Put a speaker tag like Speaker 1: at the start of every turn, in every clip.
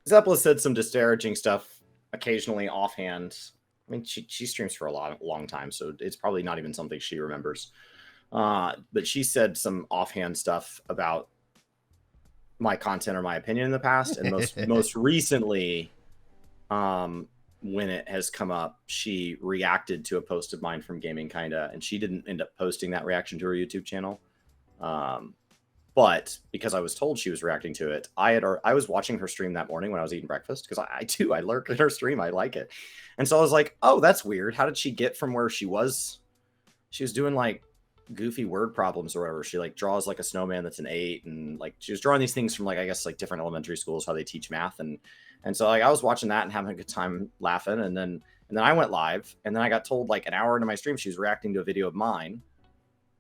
Speaker 1: Zeppelin said some disparaging stuff occasionally offhand. I mean, she streams for a long time, so it's probably not even something she remembers. But she said some offhand stuff about my content or my opinion in the past, and most recently, when it has come up, she reacted to a post of mine from Gaming Kinda, and she didn't end up posting that reaction to her YouTube channel. But because I was told she was reacting to it, I was watching her stream that morning when I was eating breakfast, because I lurk at her stream. I like it. And so I was like, oh, that's weird. How did she get from where she was? She was doing like goofy word problems or whatever. She like draws like a snowman that's an 8, and like she was drawing these things from like, I guess, like different elementary schools, how they teach math. And so like I was watching that and having a good time laughing. And then I went live, and then I got told like an hour into my stream she was reacting to a video of mine.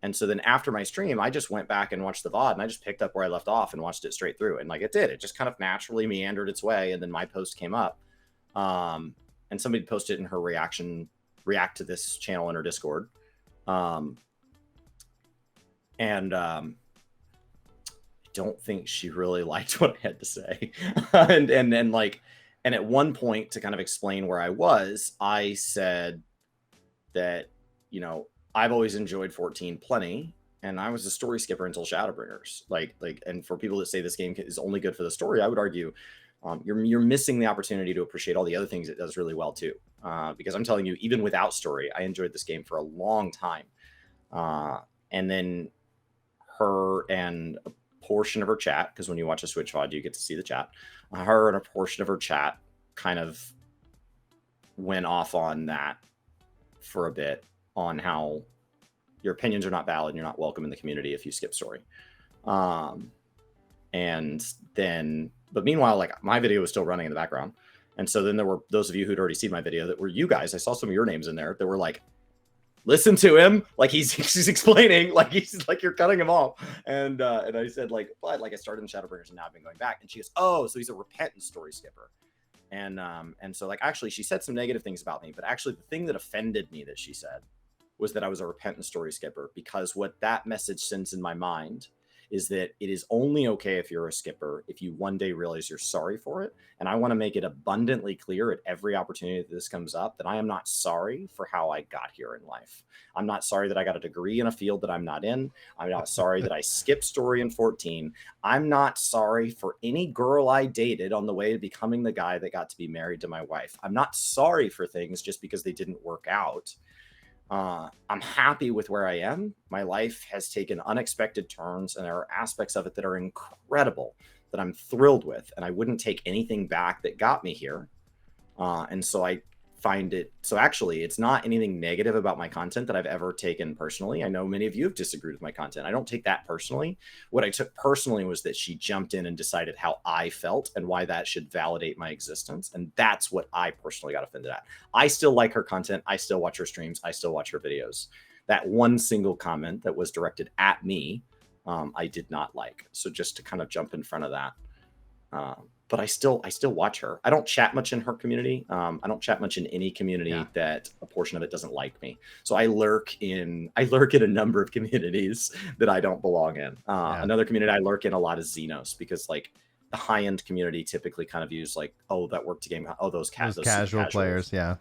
Speaker 1: And so then after my stream, I just went back and watched the VOD, and I just picked up where I left off and watched it straight through. And like it did, it just kind of naturally meandered its way. And then my post came up, and somebody posted in her react to this channel in her Discord. I don't think she really liked what I had to say. and at one point, to kind of explain where I was, I said that, you know, I've always enjoyed 14 plenty, and I was a story skipper until Shadowbringers. And for people that say this game is only good for the story, I would argue you're missing the opportunity to appreciate all the other things it does really well too. Because I'm telling you, even without story, I enjoyed this game for a long time. And then her and a portion of her chat, because when you watch a Switch VOD, you get to see the chat. Her and a portion of her chat kind of went off on that for a bit, on how your opinions are not valid and you're not welcome in the community if you skip story. And then, but meanwhile, like my video was still running in the background. And so then there were those of you who'd already seen my video that were you guys. I saw some of your names in there that were like, listen to him, like he's explaining, like he's like, you're cutting him off. And I said like, but like I started in Shadowbringers and now I've been going back. And she goes, oh, so he's a repentant story skipper. And so like, actually she said some negative things about me, but actually the thing that offended me that she said was that I was a repentant story skipper, because what that message sends in my mind is that it is only okay if you're a skipper if you one day realize you're sorry for it. And I want to make it abundantly clear at every opportunity that this comes up that I am not sorry for how I got here in life. I'm not sorry that I got a degree in a field that I'm not in. I'm not sorry that I skipped story in 14. I'm not sorry for any girl I dated on the way to becoming the guy that got to be married to my wife. I'm not sorry for things just because they didn't work out. I'm happy with where I am. My life has taken unexpected turns, and there are aspects of it that are incredible that I'm thrilled with, and I wouldn't take anything back that got me here. And so I find it, so actually it's not anything negative about my content that I've ever taken personally. I know many of you have disagreed with my content. I don't take that personally. What I took personally was that she jumped in and decided how I felt and why that should validate my existence. And that's what I personally got offended at. I still like her content. I still watch her streams. I still watch her videos. That one single comment that was directed at me, I did not like. So just to kind of jump in front of that. But I still watch her. I don't chat much in her community. I don't chat much in any community that a portion of it doesn't like me. So I lurk in a number of communities that I don't belong in. Another community I lurk in a lot is Xenos, because like the high-end community typically kind of use like, oh, that work to game. Oh, those
Speaker 2: casual players. Yeah.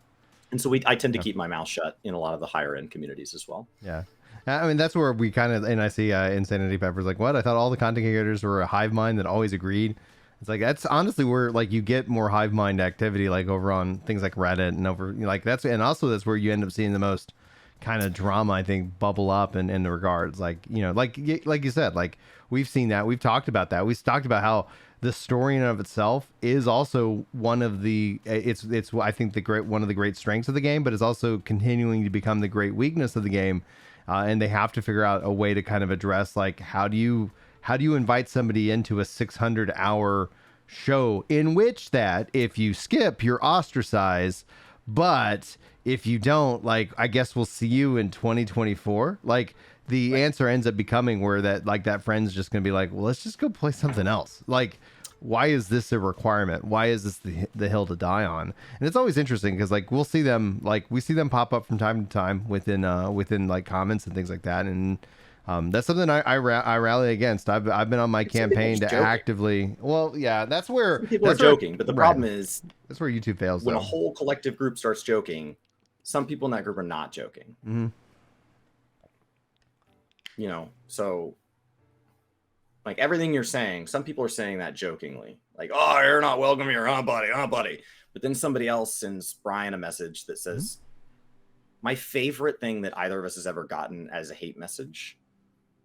Speaker 1: And so I tend to keep my mouth shut in a lot of the higher end communities as well.
Speaker 2: Yeah. I mean, that's where we kind of, and I see Insanity Pepper's like, what? I thought all the content creators were a hive mind that always agreed. It's like, that's honestly where like you get more hive mind activity, like over on things like Reddit and over like that's, and also that's where you end up seeing the most kind of drama, I think, bubble up in the regards, like, you know, like you said, like we've seen that, we've talked about that, we've talked about how the story in and of itself is also one of the, it's I think one of the great strengths of the game, but it's also continuing to become the great weakness of the game, and they have to figure out a way to kind of address like how do you invite somebody into a 600-hour show in which that if you skip, you're ostracized, but if you don't, like, I guess we'll see you in 2024. Like the answer ends up becoming where that, like, that friend's just going to be like, well, let's just go play something else. Like, why is this a requirement? Why is this the hill to die on? And it's always interesting because like we see them pop up from time to time within like comments and things like that. And That's something I rally against. I've been on my campaign to actively. Well, yeah, that's where
Speaker 1: some people are joking, but the problem is
Speaker 2: that's where YouTube fails.
Speaker 1: When
Speaker 2: though.
Speaker 1: a whole collective group starts joking, some people in that group are not joking.
Speaker 2: Mm-hmm.
Speaker 1: You know, so like everything you're saying, some people are saying that jokingly, like, "Oh, you're not welcome here, huh, buddy, huh, buddy." But then somebody else sends Brian a message that says, "My favorite thing that either of us has ever gotten as a hate message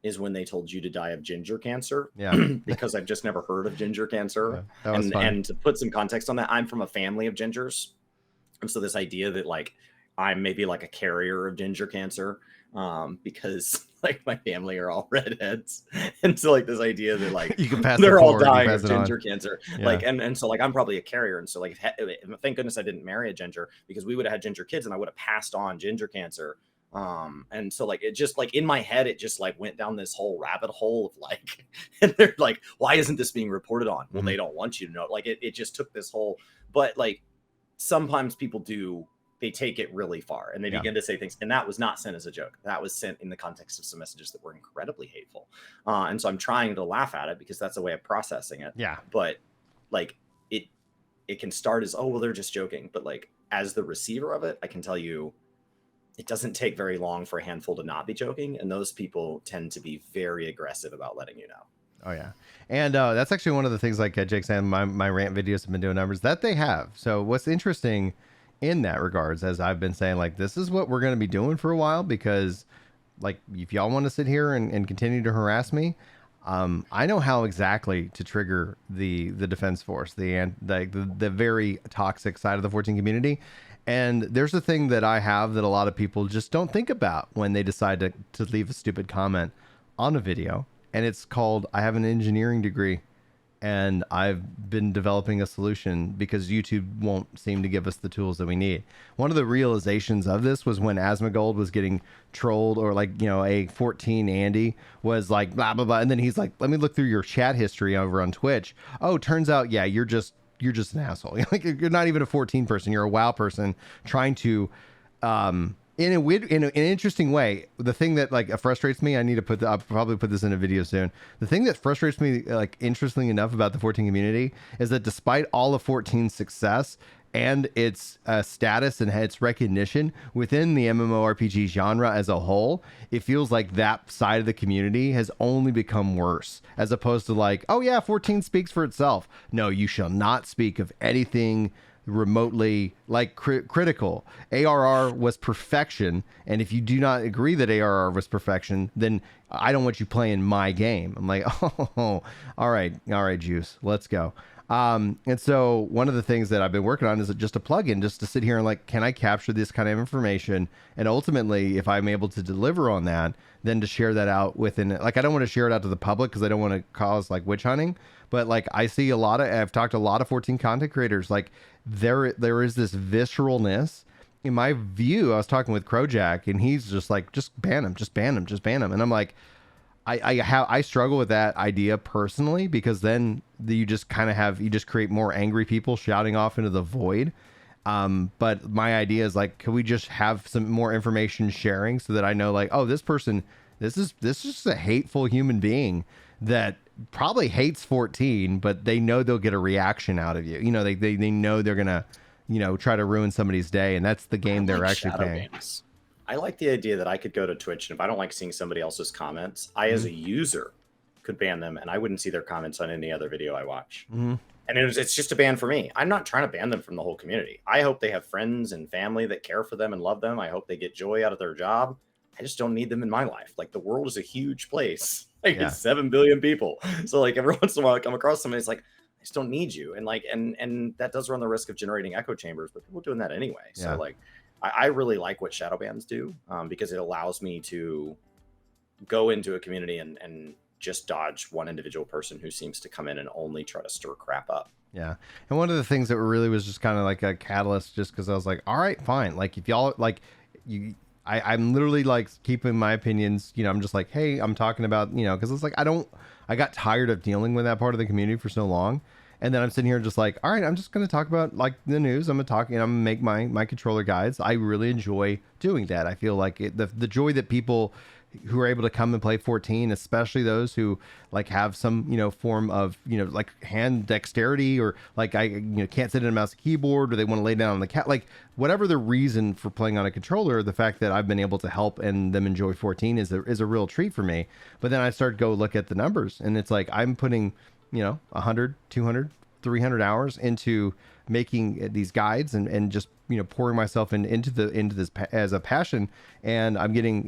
Speaker 1: is when they told you to die of ginger cancer."
Speaker 2: Yeah.
Speaker 1: Because I've just never heard of ginger cancer.
Speaker 2: Yeah, that was fun.
Speaker 1: And to put some context on that, I'm from a family of gingers. And so this idea that like I'm maybe like a carrier of ginger cancer, because like my family are all redheads. And so like this idea that like
Speaker 2: you can pass
Speaker 1: they're all
Speaker 2: forward,
Speaker 1: dying of ginger cancer.
Speaker 2: Yeah.
Speaker 1: Like, and so like I'm probably a carrier. And so like, thank goodness I didn't marry a ginger, because we would have had ginger kids and I would have passed on ginger cancer. And so like it just like in my head it just like went down this whole rabbit hole of like, and they're like, why isn't this being reported on? Well, they don't want you to know. Like it just took this whole, but like sometimes people do, they take it really far and they begin to say things, and that was not sent as a joke. That was sent in the context of some messages that were incredibly hateful. And so I'm trying to laugh at it because that's a way of processing it.
Speaker 2: Yeah.
Speaker 1: But like it can start as, oh, well, they're just joking. But like as the receiver of it, I can tell you, it doesn't take very long for a handful to not be joking. And those people tend to be very aggressive about letting you know.
Speaker 2: Oh, yeah. And that's actually one of the things, like Jake said, my rant videos have been doing numbers that they have. So what's interesting in that regards, as I've been saying, like, this is what we're going to be doing for a while, because like, if y'all want to sit here and continue to harass me, I know how exactly to trigger the defense force, the very toxic side of the 14 community. And there's a thing that I have that a lot of people just don't think about when they decide to leave a stupid comment on a video. And it's called, I have an engineering degree and I've been developing a solution because YouTube won't seem to give us the tools that we need. One of the realizations of this was when Asmongold was getting trolled, or like, you know, a 14 Andy was like, blah, blah, blah. And then he's like, let me look through your chat history over on Twitch. Oh, turns out, yeah, you're just an asshole. Like, you're not even a 14 person. You're a WoW person trying to, in an interesting way. The thing that like frustrates me, I'll probably put this in a video soon. The thing that frustrates me, like, interestingly enough, about the 14 community is that despite all of 14's success and its status and its recognition within the MMORPG genre as a whole, it feels like that side of the community has only become worse, as opposed to like, oh yeah, 14 speaks for itself. No, you shall not speak of anything remotely like critical. ARR was perfection, and if you do not agree that ARR was perfection, then I don't want you playing my game. I'm like, oh, all right, Juice, let's go. And so one of the things that I've been working on is just a plugin, just to sit here and like, can I capture this kind of information? And ultimately, if I'm able to deliver on that, then to share that out within, like, I don't want to share it out to the public because I don't want to cause like witch hunting. But like, I've talked to a lot of 14 content creators. Like, there is this visceralness. In my view, I was talking with Crojack, and he's just like, just ban him. And I'm like, I struggle with that idea personally, because then you just create more angry people shouting off into the void. But my idea is like, can we just have some more information sharing so that I know, like, oh, this person, this is just a hateful human being that probably hates 14, but they know they'll get a reaction out of you. You know, they know they're gonna, you know, try to ruin somebody's day, and that's the game they're actually playing.
Speaker 1: Games. I like the idea that I could go to Twitch, and if I don't like seeing somebody else's comments, I as a user could ban them, and I wouldn't see their comments on any other video I watch. And it's just a ban for me. I'm not trying to ban them from the whole community. I hope they have friends and family that care for them and love them. I hope they get joy out of their job. I just don't need them in my life. Like, the world is a huge place. Like, it's 7 billion people. So like, every once in a while I come across somebody, it's like, I just don't need you. And like, and that does run the risk of generating echo chambers, but people are doing that anyway. So like, I really like what shadow bans do, because it allows me to go into a community and just dodge one individual person who seems to come in and only try to stir crap up.
Speaker 2: Yeah. And one of the things that really was just kind of like a catalyst, just because I was like, all right, fine. Like, if y'all like, I'm literally like keeping my opinions, you know, I'm just like, hey, I'm talking about, you know, because it's like, I got tired of dealing with that part of the community for so long. And then I'm sitting here just like, all right, I'm just going to talk about like the news. I'm going to talk, and I'm going to make my controller guides. I really enjoy doing that. I feel like the joy that people who are able to come and play 14, especially those who like have some, form of, like hand dexterity, or like can't sit in a mouse and keyboard, or they want to lay down on the cat, like whatever the reason for playing on a controller, the fact that I've been able to help and them enjoy 14 is a real treat for me. But then I start to go look at the numbers, and it's like I'm putting, 100, 200, 300 hours into making these guides, and just pouring myself into this as a passion, and I'm getting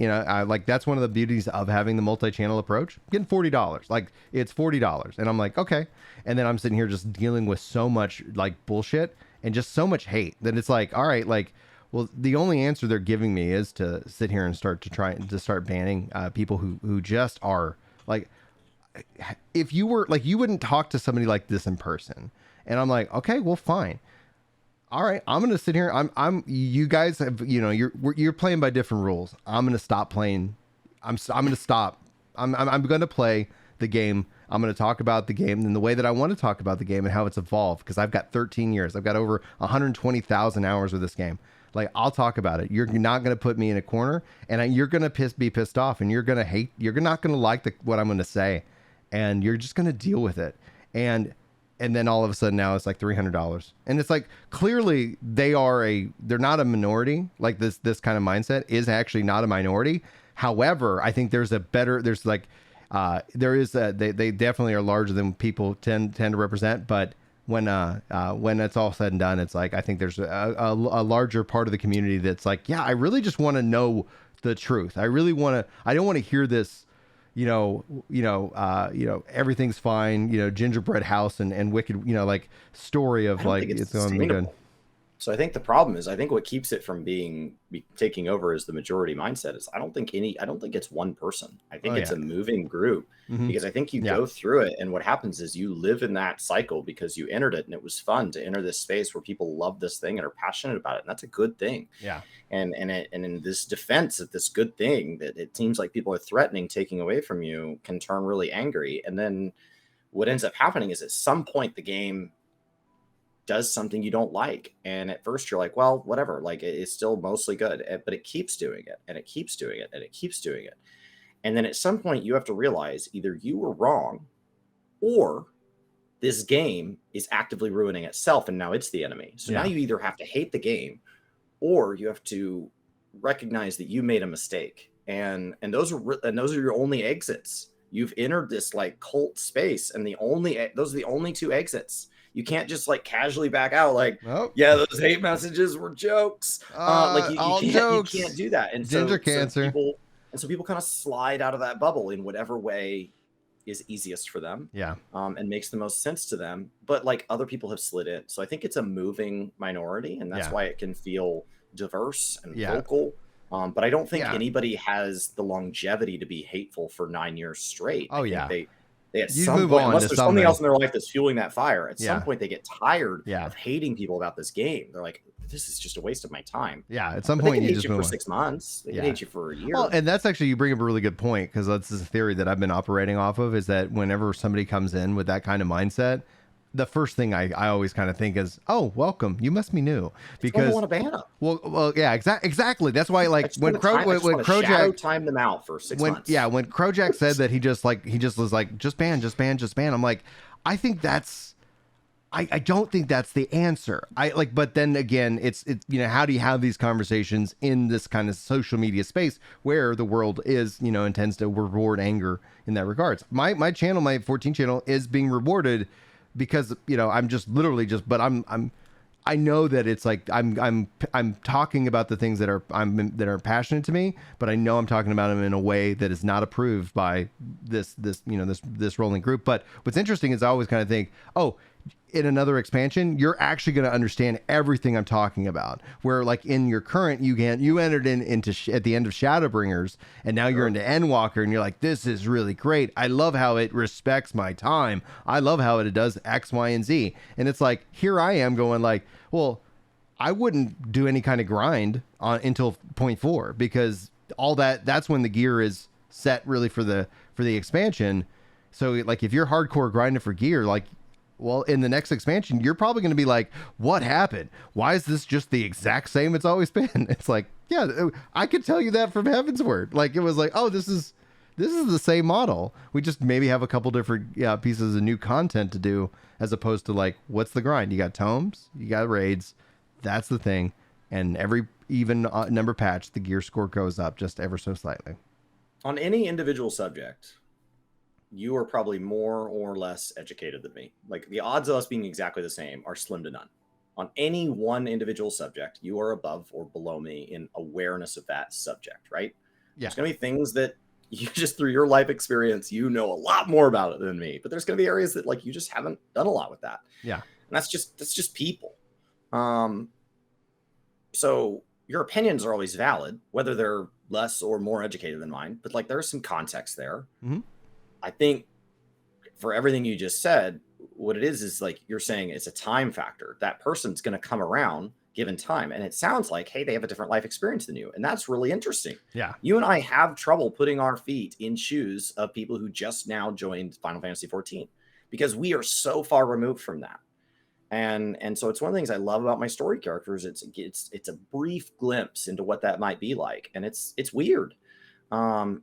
Speaker 2: like that's one of the beauties of having the multi-channel approach. I'm getting $40, like it's $40, and I'm like, okay. And then I'm sitting here just dealing with so much like bullshit and just so much hate that it's like, all right, like, well, the only answer they're giving me is to sit here and start banning people who just are like, if you were like, you wouldn't talk to somebody like this in person. And I'm like, okay, well, fine. All right, I'm gonna sit here. You guys have, you're playing by different rules. I'm gonna stop playing. I'm gonna stop. I'm gonna play the game. I'm gonna talk about the game in the way that I want to talk about the game and how it's evolved, because I've got 13 years. I've got over 120,000 hours with this game. Like, I'll talk about it. You're not gonna put me in a corner, and you're gonna be pissed off, and you're gonna hate. You're not gonna like what I'm gonna say, and you're just gonna deal with it. And then all of a sudden now it's like $300. And it's like, clearly they're not a minority. Like this kind of mindset is actually not a minority. However, I think they definitely are larger than people tend to represent. But when it's all said and done, it's like, I think there's a larger part of the community that's like, yeah, I really just want to know the truth. I don't want to hear this, everything's fine, gingerbread house and wicked, like story of like it's going to be good.
Speaker 1: So I think the problem is, I think what keeps it from taking over as the majority mindset is I don't think it's one person. I think it's a moving group, because I think you go through it, and what happens is you live in that cycle because you entered it and it was fun to enter this space where people love this thing and are passionate about it, and that's a good thing.
Speaker 2: Yeah.
Speaker 1: And in this defense of this good thing that it seems like people are threatening taking away from you can turn really angry, and then what ends up happening is at some point the game does something you don't like, and at first you're like, well, whatever, like it's still mostly good, but it keeps doing it, and it keeps doing it, and it keeps doing it. And then at some point you have to realize either you were wrong, or this game is actively ruining itself, and now it's the enemy. So now you either have to hate the game, or you have to recognize that you made a mistake, and those are your only exits. You've entered this like cult space, and those are the only two exits. You can't just like casually back out like, yeah, those hate messages were jokes. You can't do that. And
Speaker 2: ginger cancer.
Speaker 1: So people kind of slide out of that bubble in whatever way is easiest for them.
Speaker 2: Yeah.
Speaker 1: And makes the most sense to them. But like other people have slid in. So I think it's a moving minority, and that's why it can feel diverse and vocal. But I don't think anybody has the longevity to be hateful for 9 years straight. They at some point, unless there's something else in their life that's fueling that fire, at some point they get tired of hating people about this game. They're like, this is just a waste of my time.
Speaker 2: Yeah, at some point
Speaker 1: you just move on. For 6 months. They can hate you for a year.
Speaker 2: Well, and that's actually, you bring up a really good point, because that's a theory that I've been operating off of, is that whenever somebody comes in with that kind of mindset, the first thing I always kind of think is, oh, welcome, you must be new, because
Speaker 1: I want to ban them.
Speaker 2: Well, yeah, exactly. That's why, like, when
Speaker 1: Crojack time them out for 6 months.
Speaker 2: Yeah, when Crojack said that he just was like, just ban. I'm like, I think I don't think that's the answer. But then again, it's how do you have these conversations in this kind of social media space where the world is, intends to reward anger in that regards. My channel, my 14 channel, is being rewarded because I'm just literally but I know that it's like I'm talking about the things that are passionate to me, but I know I'm talking about them in a way that is not approved by this rolling group. But what's interesting is I always kind of think, oh, in another expansion, you're actually going to understand everything I'm talking about. Where like in your current, you entered into at the end of Shadowbringers, and now you're into Endwalker, and you're like, this is really great. I love how it respects my time. I love how it does X, Y, and Z. And it's like, here I am going like, well, I wouldn't do any kind of grind until 0.4, because all that's when the gear is set really for the expansion. So like if you're hardcore grinding for gear, like Well, in the next expansion, you're probably going to be like, what happened? Why is this just the exact same it's always been? It's like, yeah, I could tell you that from Heaven's Word. Like, it was like, oh, this is the same model. We just maybe have a couple different pieces of new content to do, as opposed to like, what's the grind? You got tomes, you got raids. That's the thing. And every even number patch, the gear score goes up just ever so slightly.
Speaker 1: On any individual subject, you are probably more or less educated than me. Like, the odds of us being exactly the same are slim to none. On any one individual subject, you are above or below me in awareness of that subject, right?
Speaker 2: Yeah.
Speaker 1: There's going to be things that you just, through your life experience, you know a lot more about it than me. But there's going to be areas that, like, you just haven't done a lot with that.
Speaker 2: Yeah.
Speaker 1: And that's just people. So your opinions are always valid, whether they're less or more educated than mine. But, like, there's some context there.
Speaker 2: Mm-hmm.
Speaker 1: I think for everything you just said, what it is like you're saying it's a time factor. That person's going to come around given time. And it sounds like, hey, they have a different life experience than you. And that's really interesting.
Speaker 2: Yeah.
Speaker 1: You and I have trouble putting our feet in shoes of people who just now joined Final Fantasy XIV, because we are so far removed from that. And so it's one of the things I love about my story characters. It's a brief glimpse into what that might be like. And it's weird. I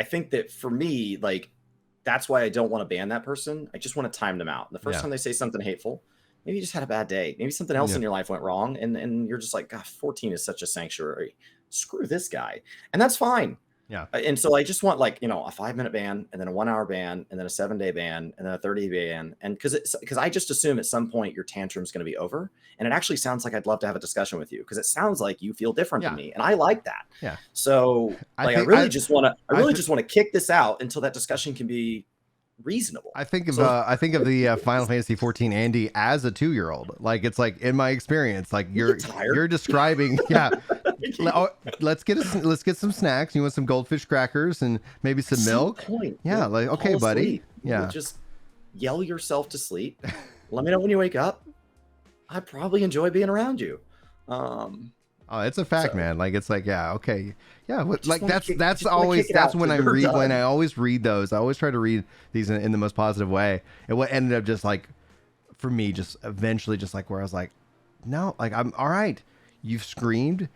Speaker 1: think that for me, like, that's why I don't want to ban that person. I just want to time them out. The first time they say something hateful, maybe you just had a bad day. Maybe something else in your life went wrong. And you're just like, God, 14 is such a sanctuary. Screw this guy. And that's fine.
Speaker 2: Yeah.
Speaker 1: And so I just want, like, a 5-minute ban, and then a 1-hour ban, and then a 7-day ban, and then a 30-day ban. And because I just assume at some point your tantrum's going to be over. And it actually sounds like I'd love to have a discussion with you, because it sounds like you feel different than me. And I like that.
Speaker 2: Yeah.
Speaker 1: So I really just want to kick this out until that discussion can be reasonable.
Speaker 2: I think of the Final Fantasy 14 Andy as a 2-year-old. Like, it's like, in my experience, like you're describing, let's get some snacks. You want some goldfish crackers and maybe some milk? Yeah, like, okay, buddy. Yeah.
Speaker 1: Just yell yourself to sleep. Let me know when you wake up. I probably enjoy being around you.
Speaker 2: Oh, it's a fact, man. Like, it's like, yeah, okay. Yeah. Like, that's when I always read those. I always try to read these in the most positive way. And what ended up just like, for me, just eventually just like where I was like, no, like, I'm all right. You've screamed.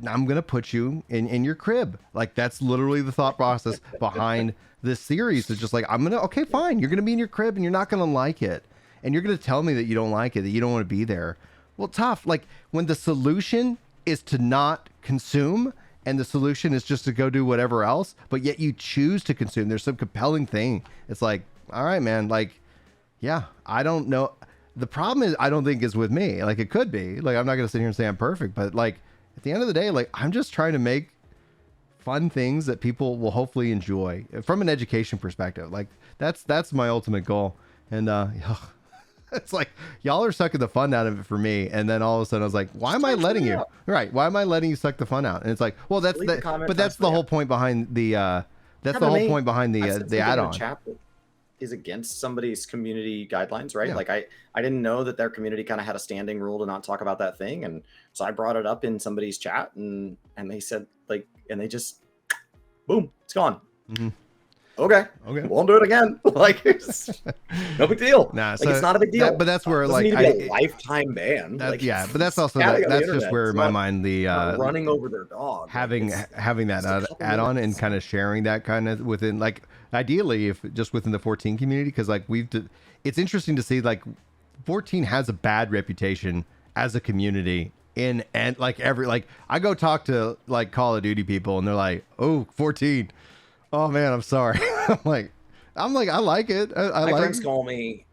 Speaker 2: I'm going to put you in your crib. Like, that's literally the thought process behind this series. It's just like, okay, fine. You're going to be in your crib and you're not going to like it. And you're going to tell me that you don't like it, that you don't want to be there. Well, tough. Like, when the solution is to not consume and the solution is just to go do whatever else, but yet you choose to consume, there's some compelling thing. It's like, all right, man, like, yeah, I don't know. The problem is, I don't think is with me. Like, it could be. Like, I'm not going to sit here and say I'm perfect, but like, at the end of the day, like, I'm just trying to make fun things that people will hopefully enjoy from an education perspective. Like, that's my ultimate goal. And it's like, y'all are sucking the fun out of it for me. And then all of a sudden I was like, why am I letting you? Right. Why am I letting you suck the fun out? And it's like, well, that's the whole point behind the add-on.
Speaker 1: Chat that is against somebody's community guidelines, right?
Speaker 2: Yeah.
Speaker 1: Like, I didn't know that their community kind of had a standing rule to not talk about that thing. And so I brought it up in somebody's chat, and they said, like, and they just, boom, it's gone.
Speaker 2: Mm-hmm.
Speaker 1: Okay, won't do it again. Like, no big deal.
Speaker 2: Nah,
Speaker 1: like,
Speaker 2: so
Speaker 1: it's not a big deal.
Speaker 2: But that's where,
Speaker 1: like, need to be a lifetime ban.
Speaker 2: But that's also
Speaker 1: that's
Speaker 2: just where my mind
Speaker 1: running over their dog,
Speaker 2: having that add-on and kind of sharing that kind of within, like, ideally if just within the 14 community, because like it's interesting to see, like, 14 has a bad reputation as a community. And like I go talk to like Call of Duty people and they're like, oh, 14. Oh man, I'm sorry. I'm like, I like it. My
Speaker 1: friends call me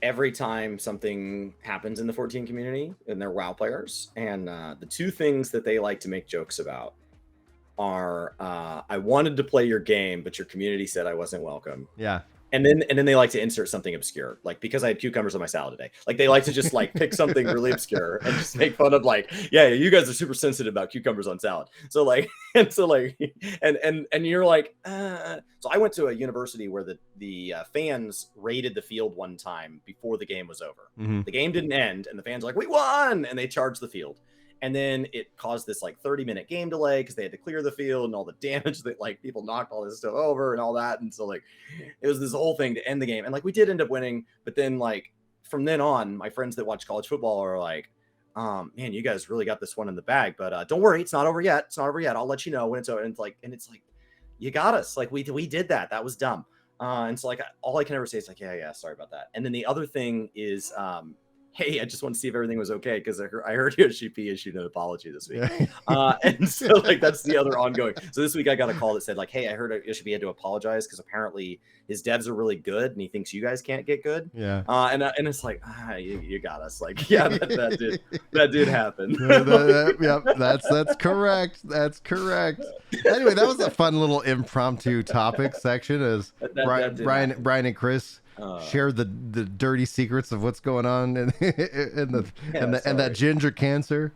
Speaker 1: every time something happens in the 14 community, and they're WoW players. And the two things that they like to make jokes about are, I wanted to play your game, but your community said I wasn't welcome.
Speaker 2: Yeah.
Speaker 1: And then they like to insert something obscure, like, because I had cucumbers on my salad today. Like, they like to just like pick something really obscure and just make fun of, like, yeah, you guys are super sensitive about cucumbers on salad. So like, and you're like, so I went to a university where the fans raided the field one time before the game was over.
Speaker 2: Mm-hmm.
Speaker 1: The game didn't end, and the fans were like, we won, and they charged the field. And then it caused this like 30-minute game delay because they had to clear the field and all the damage that like people knocked all this stuff over and all that. And so like it was this whole thing to end the game. And like we did end up winning, but then like from then on, my friends that watch college football are like, man, you guys really got this one in the bag. But don't worry, it's not over yet. It's not over yet. I'll let you know when it's over. And it's like, you got us. Like we did that. That was dumb. And so like all I can ever say is like, yeah, sorry about that. And then the other thing is, hey, I just want to see if everything was okay because I heard Yoshi P issued an apology this week. And so like that's the other ongoing. So this week I got a call that said like, hey, I heard Yoshi P had to apologize because apparently his devs are really good and he thinks you guys can't get good.
Speaker 2: Yeah.
Speaker 1: And it's like, you got us. Like, yeah, that did happen.
Speaker 2: Yep, that's correct. That's correct. Anyway, that was a fun little impromptu topic section as Brian and Chris share the dirty secrets of what's going on and that ginger cancer.